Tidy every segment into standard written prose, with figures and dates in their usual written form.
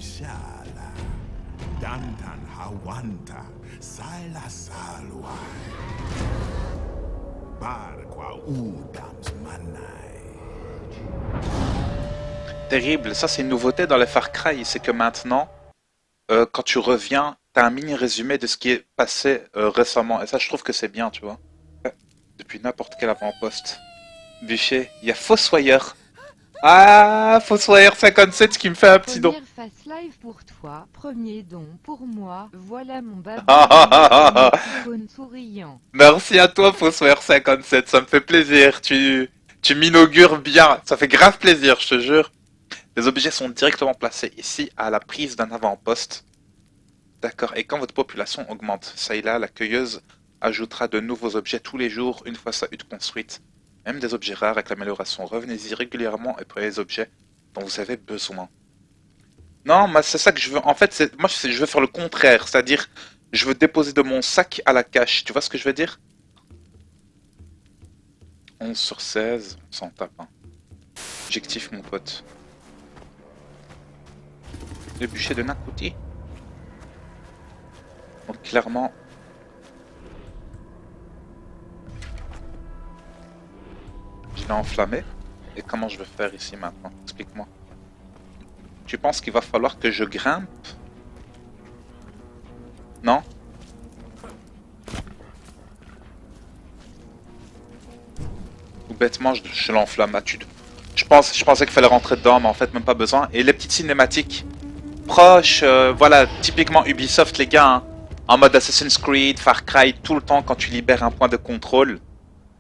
Shala, Dantan Hawanta, Sala Salwa, Barqua Udams Manai. Terrible, ça c'est une nouveauté dans les Far Cry, c'est que maintenant, quand tu reviens, t'as un mini résumé de ce qui est passé récemment. Et ça, je trouve que c'est bien, tu vois. Ouais, depuis n'importe quel avant-poste. Bûcher, il y a Fossoyeur. Ah, Fossoyeur 57 qui me fait un petit don. Première face live pour toi, premier don pour moi, voilà mon baba Ah, ah, ah, ah, mon ah. icône souriant. Merci à toi, Fossoyeur 57, ça me fait plaisir. Tu m'inaugures bien. Ça fait grave plaisir, je te jure. Les objets sont directement placés ici à la prise d'un avant-poste. D'accord, et quand votre population augmente, ça et là, la cueilleuse ajoutera de nouveaux objets tous les jours une fois sa hutte construite. Même des objets rares avec l'amélioration. Revenez-y régulièrement et prenez les objets dont vous avez besoin. Non, moi c'est ça que je veux. En fait, je veux faire le contraire, c'est-à-dire je veux déposer de mon sac à la cache. Tu vois ce que je veux dire? 11 sur 16, on s'en tape. Hein. Objectif, mon pote. Le bûcher de Nakuti. Donc clairement, je l'ai enflammé. Et comment je vais faire ici maintenant? Explique-moi. Tu penses qu'il va falloir que je grimpe? Non? Ou bêtement, je l'enflamme. Ah, je pensais qu'il fallait rentrer dedans, mais en fait, même pas besoin. Et les petites cinématiques proches, voilà, typiquement Ubisoft, les gars. Hein. En mode Assassin's Creed, Far Cry, tout le temps, quand tu libères un point de contrôle,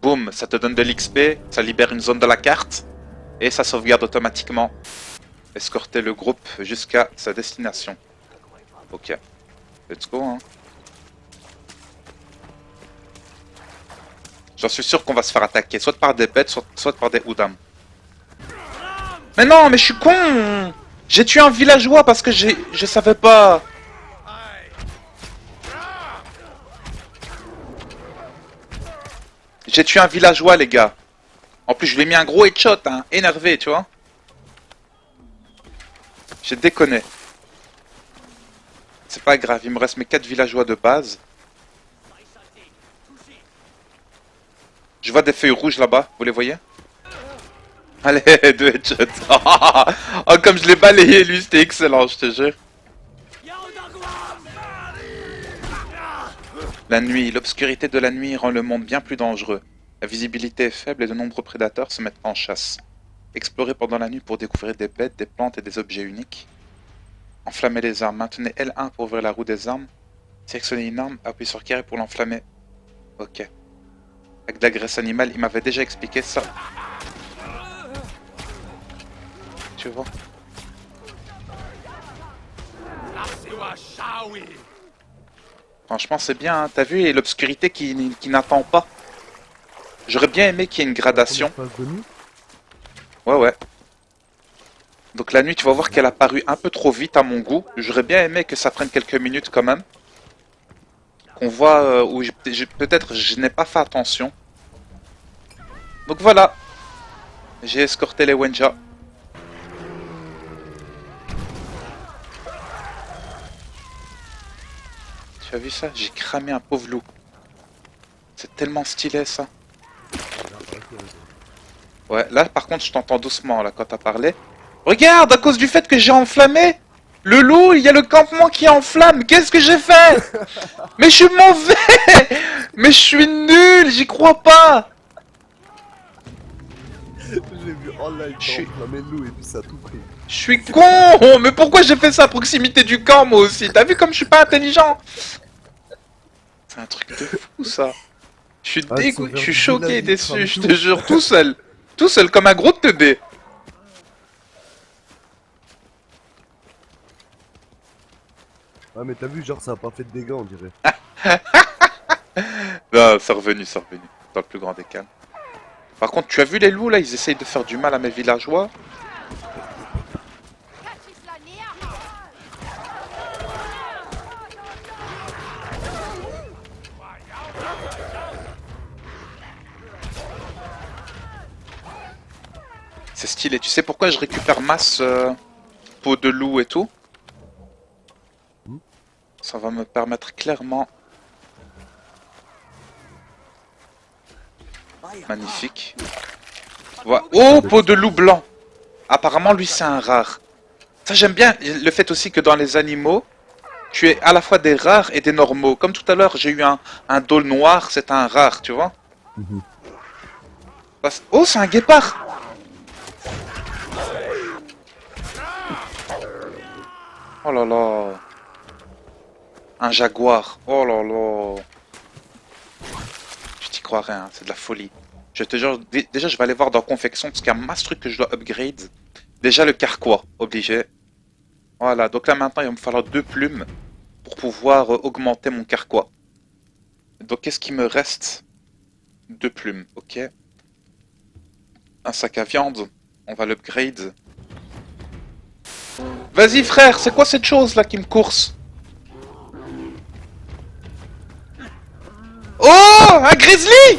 boum, ça te donne de l'XP, ça libère une zone de la carte, et ça sauvegarde automatiquement. Escorter le groupe jusqu'à sa destination. Ok. Let's go, hein. J'en suis sûr qu'on va se faire attaquer, soit par des bêtes, soit par des Udam. Mais non, mais je suis con! J'ai tué un villageois parce que je savais pas. J'ai tué un villageois, les gars. En plus, je lui ai mis un gros headshot, hein, énervé, tu vois. J'ai déconné. C'est pas grave, il me reste mes 4 villageois de base. Je vois des feuilles rouges là-bas, vous les voyez? Allez, 2 headshots. Oh, comme je l'ai balayé, lui, c'était excellent, je te jure. La nuit, l'obscurité de la nuit rend le monde bien plus dangereux. La visibilité est faible et de nombreux prédateurs se mettent en chasse. Explorez pendant la nuit pour découvrir des bêtes, des plantes et des objets uniques. Enflammez les armes. Maintenez L1 pour ouvrir la roue des armes. Sélectionnez une arme, appuyez sur carré pour l'enflammer. Ok. Avec de la graisse animale, il m'avait déjà expliqué ça. Tu vois? Franchement, c'est bien, hein. T'as vu, et l'obscurité qui n'attend pas. J'aurais bien aimé qu'il y ait une gradation. Ouais, ouais. Donc la nuit, tu vas voir qu'elle a paru un peu trop vite à mon goût. J'aurais bien aimé que ça prenne quelques minutes quand même. Qu'on voit où peut-être je n'ai pas fait attention. Donc voilà. J'ai escorté les Wenja. Tu as vu ça? J'ai cramé un pauvre loup. C'est tellement stylé ça. Ouais, là par contre je t'entends doucement là quand t'as parlé. Regarde, à cause du fait que j'ai enflammé le loup, il y a le campement qui enflamme. Qu'est-ce que j'ai fait? Mais je suis mauvais. Mais je suis nul, j'y crois pas. J'ai vu en live enflammer le loup et puis ça a tout pris. Je suis con. Mais pourquoi j'ai fait ça à proximité du camp moi aussi? T'as vu comme je suis pas intelligent? C'est un truc de fou ça. Je suis dégoûté, je suis choqué et déçu, je te jure, tout seul. Tout seul comme un gros teubé. Ah mais t'as vu, genre ça a pas fait de dégâts on dirait. Non, c'est revenu, dans le plus grand des calmes. Par contre, tu as vu les loups là, ils essayent de faire du mal à mes villageois. C'est stylé. Tu sais pourquoi je récupère masse peau de loup et tout? Ça va me permettre clairement... Magnifique. Voilà. Oh, peau de loup blanc. Apparemment, lui, c'est un rare. Ça, j'aime bien le fait aussi que dans les animaux, tu es à la fois des rares et des normaux. Comme tout à l'heure, j'ai eu un dôle noir, c'est un rare, tu vois. Oh, c'est un guépard. Oh là là. Un jaguar. Oh là là. Je t'y croirais, hein, c'est de la folie. Je te jure, déjà je vais aller voir dans confection parce qu'il y a masse trucs que je dois upgrade. Déjà le carquois, obligé. Voilà, donc là maintenant il va me falloir 2 plumes pour pouvoir augmenter mon carquois. Donc qu'est-ce qui me reste? 2 plumes, ok. Un sac à viande, on va l'upgrade. Vas-y frère, c'est quoi cette chose là qui me course? Oh, un grizzly!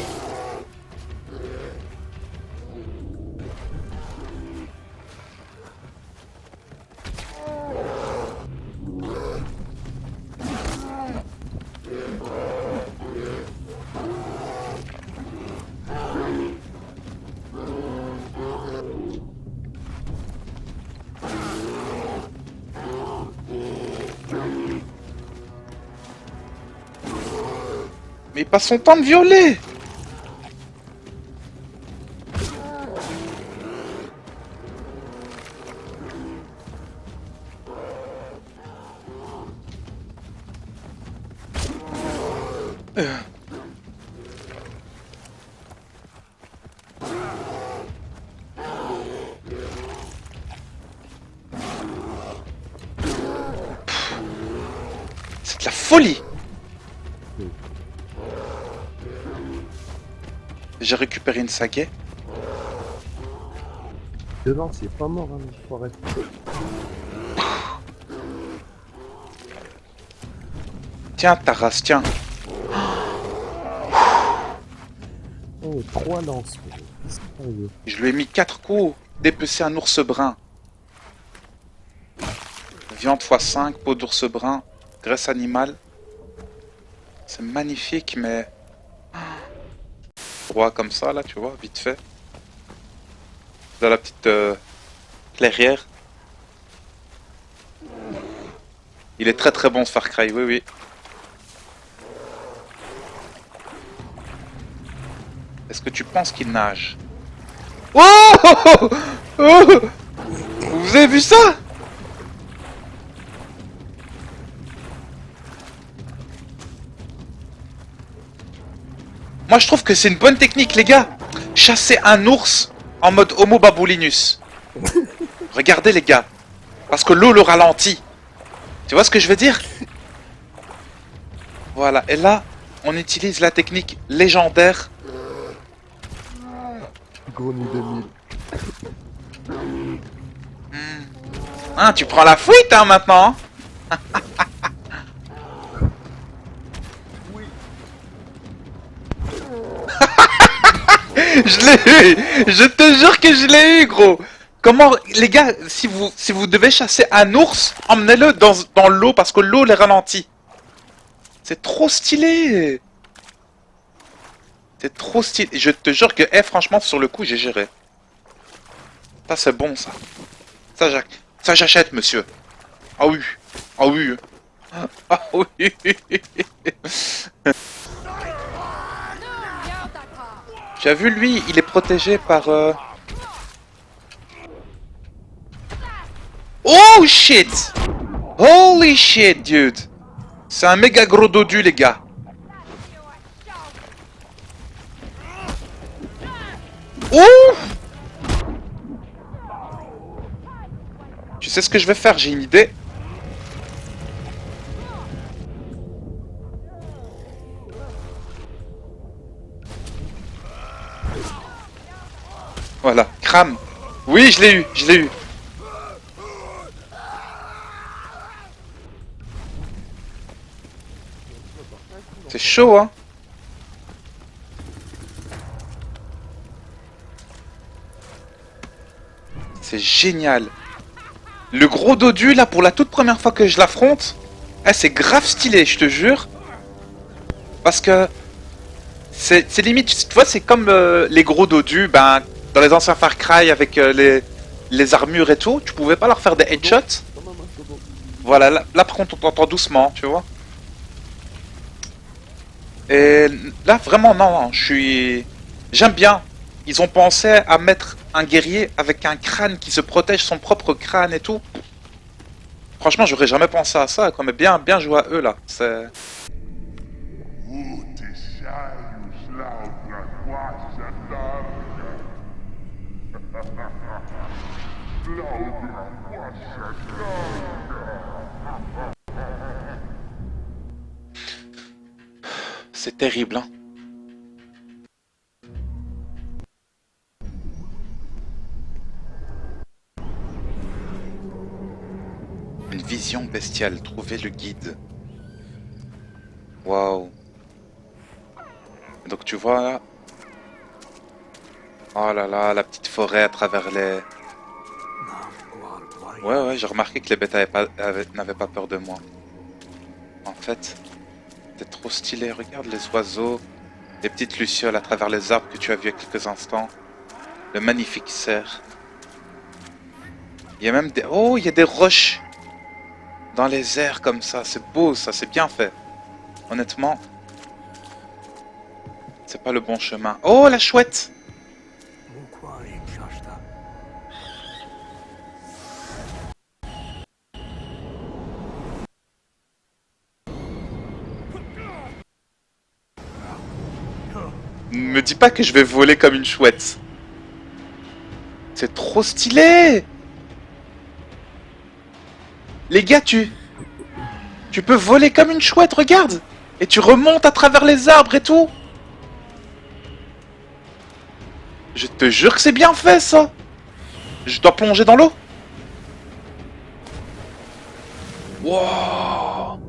Mais il passe son temps de violer! C'est de la folie! J'ai récupéré une sagaie. Devant, c'est pas mort, hein, l'enfoiré. Tiens, Taras, tiens. Oh, 3 lances. Sérieux. Je lui ai mis 4 coups. Dépecer un ours brun. Viande x5, peau d'ours brun, graisse animale. C'est magnifique, mais... Roi comme ça, là, tu vois, vite fait. Dans la petite clairière. Il est très très bon ce Far Cry, oui, oui. Est-ce que tu penses qu'il nage? Oh, oh, oh. Vous avez vu ça? Moi je trouve que c'est une bonne technique les gars. Chasser un ours en mode Homo babulinus. Regardez les gars. Parce que l'eau le ralentit. Tu vois ce que je veux dire? Voilà, et là, on utilise la technique légendaire. Gros nid 2000. Hein, tu prends la fuite hein maintenant. Je l'ai eu. Je te jure que je l'ai eu gros. Comment, les gars, si vous devez chasser un ours, emmenez-le dans l'eau parce que l'eau les ralentit. C'est trop stylé. C'est trop stylé. Je te jure que, franchement, sur le coup, j'ai géré. Ça, c'est bon, ça. Ça, j'achète, monsieur. Ah oui. Ah oui. Ah oui. Tu as vu, lui, il est protégé par... Oh shit! Holy shit, dude! C'est un méga gros dodu, les gars. Ouh! Tu sais ce que je vais faire? J'ai une idée. Voilà, crame. Oui, je l'ai eu, je l'ai eu. C'est chaud, hein? C'est génial. Le gros dodu, là, pour la toute première fois que je l'affronte, Eh, c'est grave stylé, je te jure. Parce que c'est limite, tu vois, c'est comme les gros dodus, ben, dans les anciens Far Cry avec les armures et tout, tu pouvais pas leur faire des headshots. Voilà, là par contre on t'entend doucement, tu vois. Et là vraiment non, j'aime bien. Ils ont pensé à mettre un guerrier avec un crâne qui se protège son propre crâne et tout. Franchement, j'aurais jamais pensé à ça, quoi, mais bien joué à eux là. C'est... C'est terrible, hein. Une vision bestiale, trouver le guide. Waouh. Donc tu vois là. Oh là là, la petite forêt à travers les... Ouais, j'ai remarqué que les bêtes n'avaient pas peur de moi. En fait, c'est trop stylé. Regarde les oiseaux, les petites lucioles à travers les arbres que tu as vu il y a quelques instants. Le magnifique cerf. Il y a même des... Oh, il y a des roches dans les airs comme ça. C'est beau, ça, c'est bien fait. Honnêtement, c'est pas le bon chemin. Oh, la chouette! Me dis pas que je vais voler comme une chouette. C'est trop stylé! Les gars, tu peux voler comme une chouette, regarde! Et tu remontes à travers les arbres et tout! Je te jure que c'est bien fait, ça! Je dois plonger dans l'eau? Wow!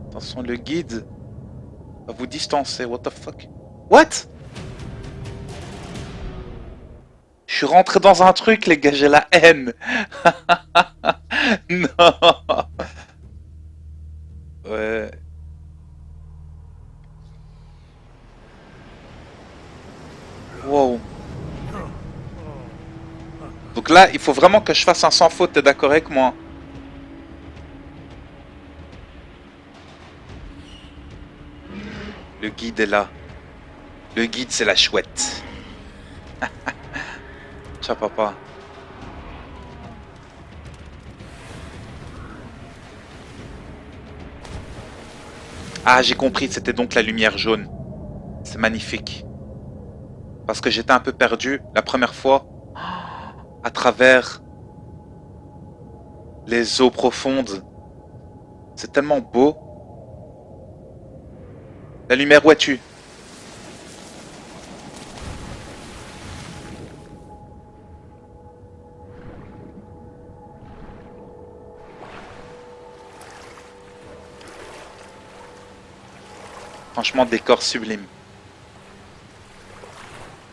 Attention, le guide va vous distancer, what the fuck? What? Je suis rentré dans un truc, les gars, j'ai la haine! Non! Ouais. Wow. Donc là, il faut vraiment que je fasse un sans faute, t'es d'accord avec moi? Le guide est là. Le guide, c'est la chouette. Ciao, papa. Ah, j'ai compris, c'était donc la lumière jaune. C'est magnifique. Parce que j'étais un peu perdu la première fois à travers les eaux profondes. C'est tellement beau. La lumière, où es-tu? Franchement, décor sublime.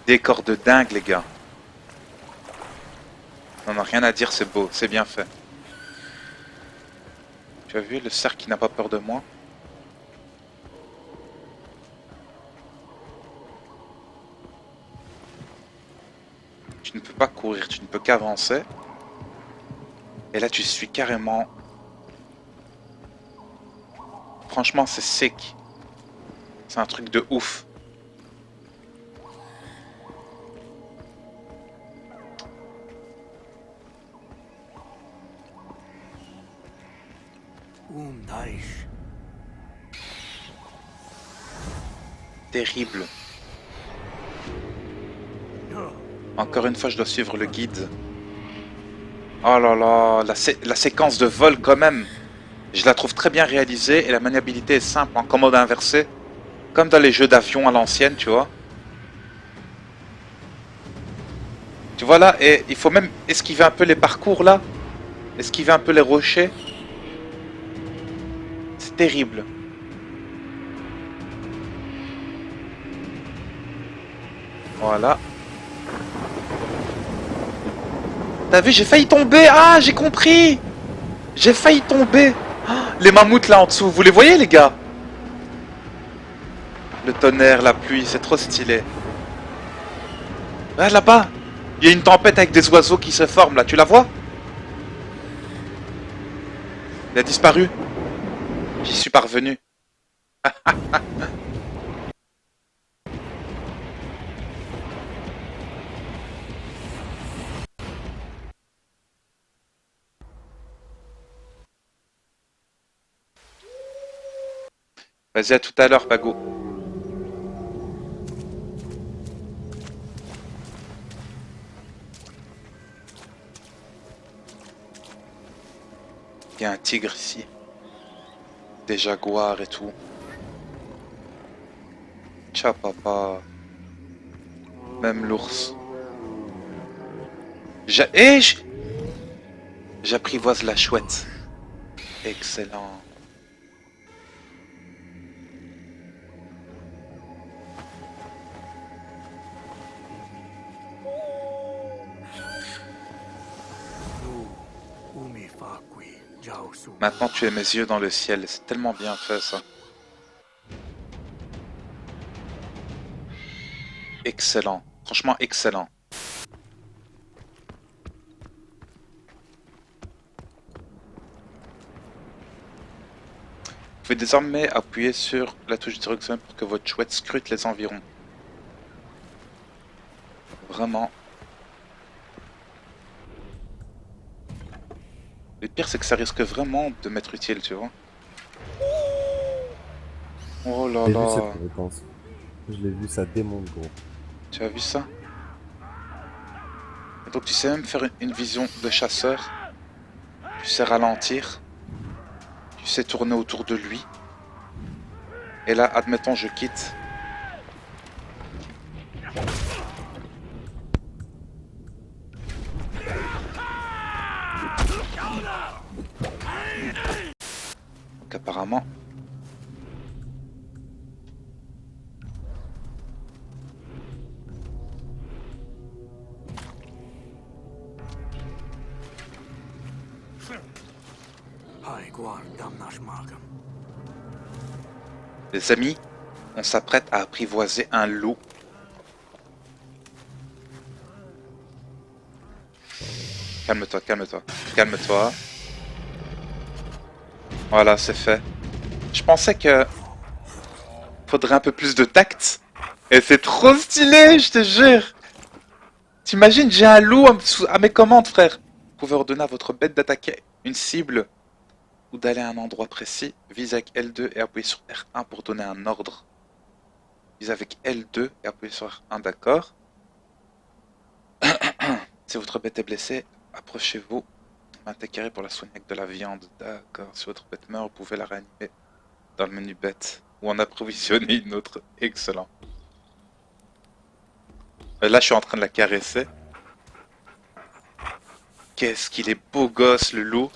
Décor de dingue, les gars. On n'a rien à dire, c'est beau, c'est bien fait. Tu as vu le cerf qui n'a pas peur de moi? Tu ne peux pas courir, tu ne peux qu'avancer. Et là, tu suis carrément... Franchement, c'est sec. C'est un truc de ouf. Terrible. Encore une fois, je dois suivre le guide. Oh là là, la séquence de vol quand même. Je la trouve très bien réalisée et la maniabilité est simple en commande inversée. Comme dans les jeux d'avion à l'ancienne, tu vois. Tu vois là, et il faut même esquiver un peu les parcours là. Esquiver un peu les rochers. C'est terrible. Voilà. T'as vu, j'ai failli tomber. Ah, j'ai compris. J'ai failli tomber. Ah, les mammouths là en dessous, vous les voyez les gars? Le tonnerre, la pluie, c'est trop stylé. Ah, là-bas, il y a une tempête avec des oiseaux qui se forment là, tu la vois? Il a disparu. J'y suis parvenu. Vas-y, à tout à l'heure, Pago. Il y a un tigre ici. Des jaguars et tout. Ciao, papa. Même l'ours. J'apprivoise la chouette. Excellent. Maintenant tu es mes yeux dans le ciel, c'est tellement bien fait ça. Excellent, franchement excellent. Vous pouvez désormais appuyer sur la touche de direction pour que votre chouette scrute les environs. Vraiment. Le pire c'est que ça risque vraiment de m'être utile, tu vois. Oh là J'ai vu là. cette réponse. Je l'ai vu, ça démonte gros. Tu as vu ça? Et donc tu sais même faire une vision de chasseur. Tu sais ralentir. Tu sais tourner autour de lui. Et là, admettons, je quitte. Donc apparemment... Les amis, on s'apprête à apprivoiser un loup. Calme-toi, calme-toi, calme-toi. Voilà, c'est fait. Je pensais que faudrait un peu plus de tact. Et c'est trop stylé, je te jure. T'imagines, j'ai un loup à mes commandes, frère. Vous pouvez ordonner à votre bête d'attaquer une cible ou d'aller à un endroit précis. Vise avec L2 et appuyez sur R1 pour donner un ordre. Vise avec L2 et appuyez sur R1, d'accord. Si votre bête est blessée, approchez-vous. Attaquerez pour la soigner avec de la viande, d'accord. Si votre bête meurt, vous pouvez la réanimer dans le menu bête ou en approvisionner une autre. Excellent. Là, je suis en train de la caresser. Qu'est-ce qu'il est beau gosse, le loup.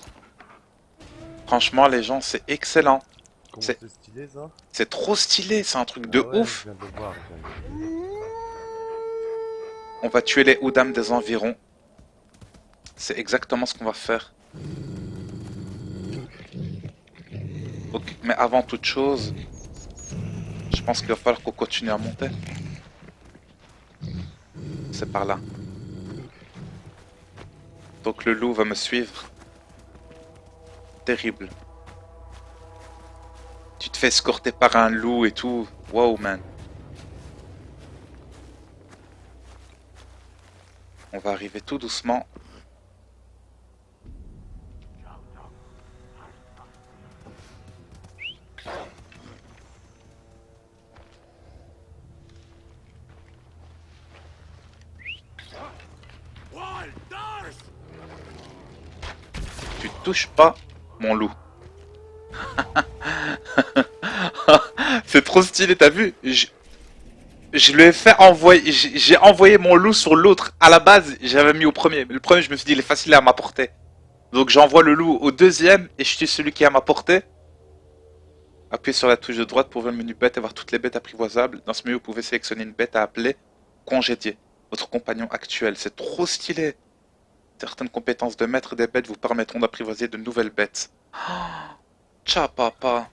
Franchement, les gens, c'est excellent. Comment C'est- c'est stylé ça? C'est trop stylé, c'est un truc de Ah ouais, ouf. je viens de le voir, je viens de le voir. On va tuer les Oudam des environs. C'est exactement ce qu'on va faire. Ok, mais avant toute chose, je pense qu'il va falloir qu'on continue à monter. C'est par là. Donc le loup va me suivre. Terrible. Tu te fais escorter par un loup et tout. Wow, man. On va arriver tout doucement. Tu touches pas mon loup. C'est trop stylé, t'as vu? Je lui ai fait envoyer, j'ai envoyé mon loup sur l'autre. À la base, j'avais mis au premier. Mais le premier, je me suis dit, il est facile à ma portée. Donc j'envoie le loup au deuxième et je tue celui qui est à ma portée. Appuyez sur la touche de droite pour ouvrir le menu bête et voir toutes les bêtes apprivoisables. Dans ce menu, vous pouvez sélectionner une bête à appeler congédier. Votre compagnon actuel. C'est trop stylé. Certaines compétences de maître des bêtes vous permettront d'apprivoiser de nouvelles bêtes. Tcha papa.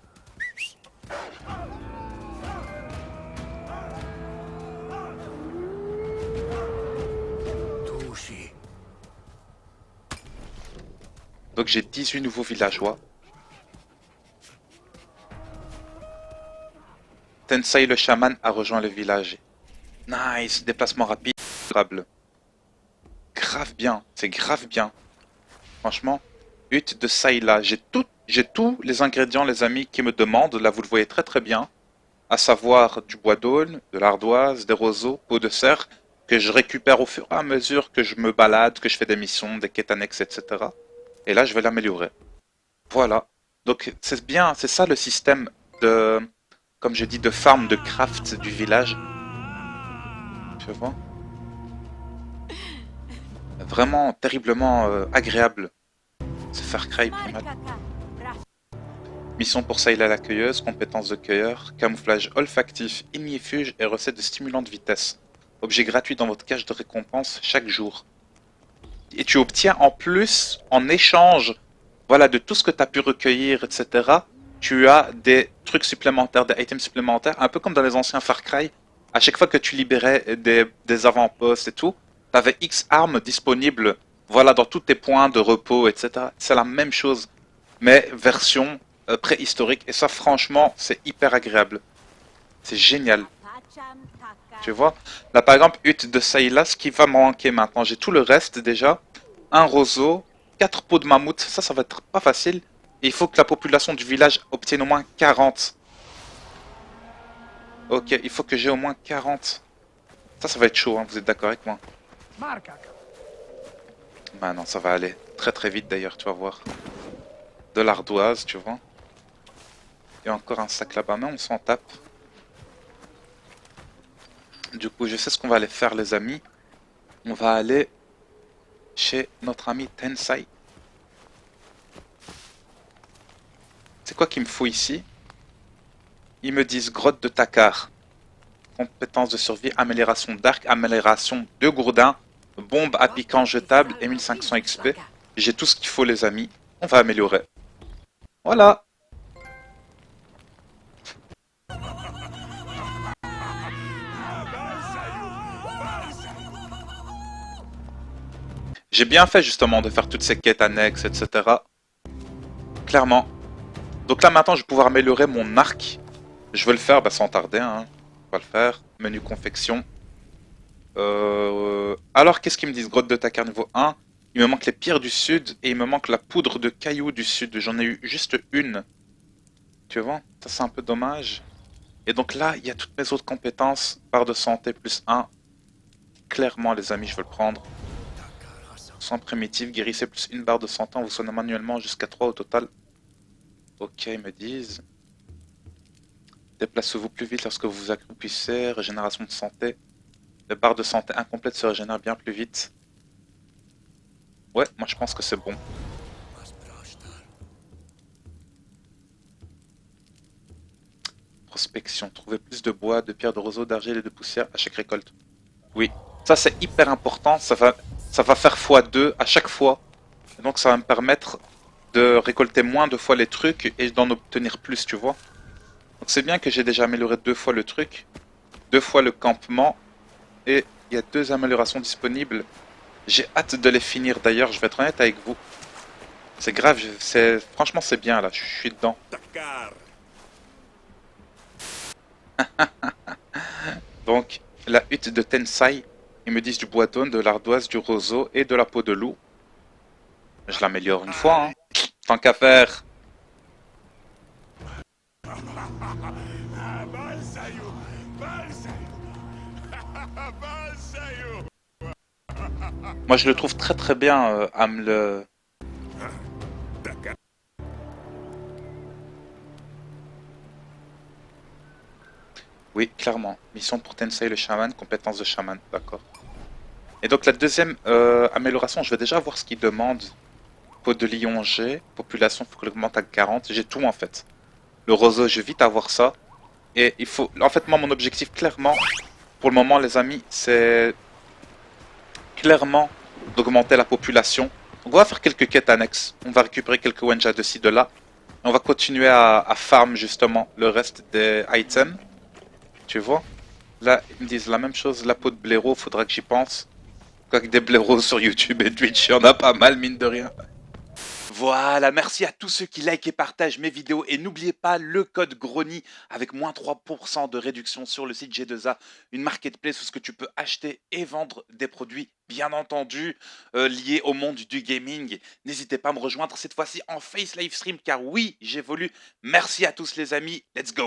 Touché. Donc j'ai 18 nouveaux villageois. Tensai le chaman a rejoint le village. Nice, déplacement rapide, durable. Grave bien, c'est grave bien. Franchement, hutte de Sayla, j'ai tous les ingrédients, les amis, qui me demandent. Là, vous le voyez très très bien. À savoir du bois d'aulne, de l'ardoise, des roseaux, peau de cerf, que je récupère au fur et à mesure que je me balade, que je fais des missions, des quêtes annexes, etc. Et là, je vais l'améliorer. Voilà. Donc, c'est bien, c'est ça le système de, comme je dis, de farm, de craft du village. Tu vois? Vraiment terriblement agréable. C'est Far Cry primal. Mission pour Sayla la cueilleuse, compétences de cueilleur, camouflage olfactif, ignifuge et recette de stimulant de vitesse. Objet gratuit dans votre cache de récompense chaque jour. Et tu obtiens en plus, en échange, voilà, de tout ce que tu as pu recueillir, etc. Tu as des trucs supplémentaires, des items supplémentaires, un peu comme dans les anciens Far Cry. À chaque fois que tu libérais des avant-postes et tout, tu avais X armes disponibles, voilà, dans tous tes points de repos, etc. C'est la même chose, mais version préhistorique. Et ça, franchement, c'est hyper agréable. C'est génial. Tu vois? Là, par exemple, hutte de Sayla, ce qui va me manquer maintenant. J'ai tout le reste déjà. Un roseau, 4 peaux de mammouth. Ça va être pas facile. Et il faut que la population du village obtienne au moins 40. Ok, il faut que j'ai au moins 40. Ça va être chaud, hein, vous êtes d'accord avec moi? Bah non, ça va aller très très vite d'ailleurs, tu vas voir. De l'ardoise, tu vois. Et encore un sac là-bas, mais on s'en tape. Du coup, je sais ce qu'on va aller faire, les amis. On va aller chez notre ami Tensai. C'est quoi qu'il me faut ici? Ils me disent grotte de Takar. Compétences de survie, amélioration d'arc, amélioration de gourdin, bombe à piquant jetable et 1500 XP. J'ai tout ce qu'il faut, les amis. On va améliorer. Voilà. J'ai bien fait justement de faire toutes ces quêtes annexes, etc. Clairement. Donc là maintenant je vais pouvoir améliorer mon arc. Je vais le faire sans tarder, hein. On va le faire. Menu confection. Alors qu'est-ce qu'ils me disent? Grotte de Takar niveau 1. Il me manque les pierres du sud et il me manque la poudre de cailloux du sud. J'en ai eu juste une. Tu vois? Ça c'est un peu dommage. Et donc là il y a toutes mes autres compétences. Barre de santé plus 1. Clairement les amis je vais le prendre. Soins primitifs, guérissez plus une barre de santé en vous soignant manuellement jusqu'à 3 au total. Ok, ils me disent. Déplacez-vous plus vite lorsque vous vous accroupissez. Régénération de santé. Les barres de santé incomplètes se régénèrent bien plus vite. Ouais, moi je pense que c'est bon. Prospection. Trouvez plus de bois, de pierres de roseau, d'argile et de poussière à chaque récolte. Oui, ça c'est hyper important. Ça va faire x2 à chaque fois. Et donc ça va me permettre de récolter moins de fois les trucs et d'en obtenir plus, tu vois. Donc c'est bien que j'ai déjà amélioré 2 fois le truc, 2 fois le campement, et il y a 2 améliorations disponibles. J'ai hâte de les finir d'ailleurs, je vais être honnête avec vous. C'est grave, franchement c'est bien là, je suis dedans. Takar. Donc la hutte de Tensai, ils me disent du bois d'aune, de l'ardoise, du roseau et de la peau de loup. Je l'améliore une fois, hein. Tant qu'à faire. Moi je le trouve très très bien à me le... Oui, clairement. Mission pour Tensei le chaman, compétence de chaman, d'accord. Et donc la deuxième amélioration, je vais déjà voir ce qu'il demande. Peau de lion G, population faut que l'augmente à 40, j'ai tout en fait. Le roseau, je vais vite avoir ça. Et il faut... En fait, moi mon objectif clairement, pour le moment les amis, c'est... Clairement d'augmenter la population. Donc on va faire quelques quêtes annexes. On va récupérer quelques wenja de ci, de là. Et on va continuer à farm justement le reste des items. Tu vois? Là, ils me disent la même chose, la peau de blaireau, faudra que j'y pense. Quoique des blaireaux sur YouTube et Twitch, il y en a pas mal, mine de rien. Voilà, merci à tous ceux qui like et partagent mes vidéos. Et n'oubliez pas le code GRONY avec moins 3% de réduction sur le site G2A, une marketplace où ce que tu peux acheter et vendre des produits, bien entendu, liés au monde du gaming. N'hésitez pas à me rejoindre cette fois-ci en face live stream, car oui, j'évolue. Merci à tous les amis, let's go!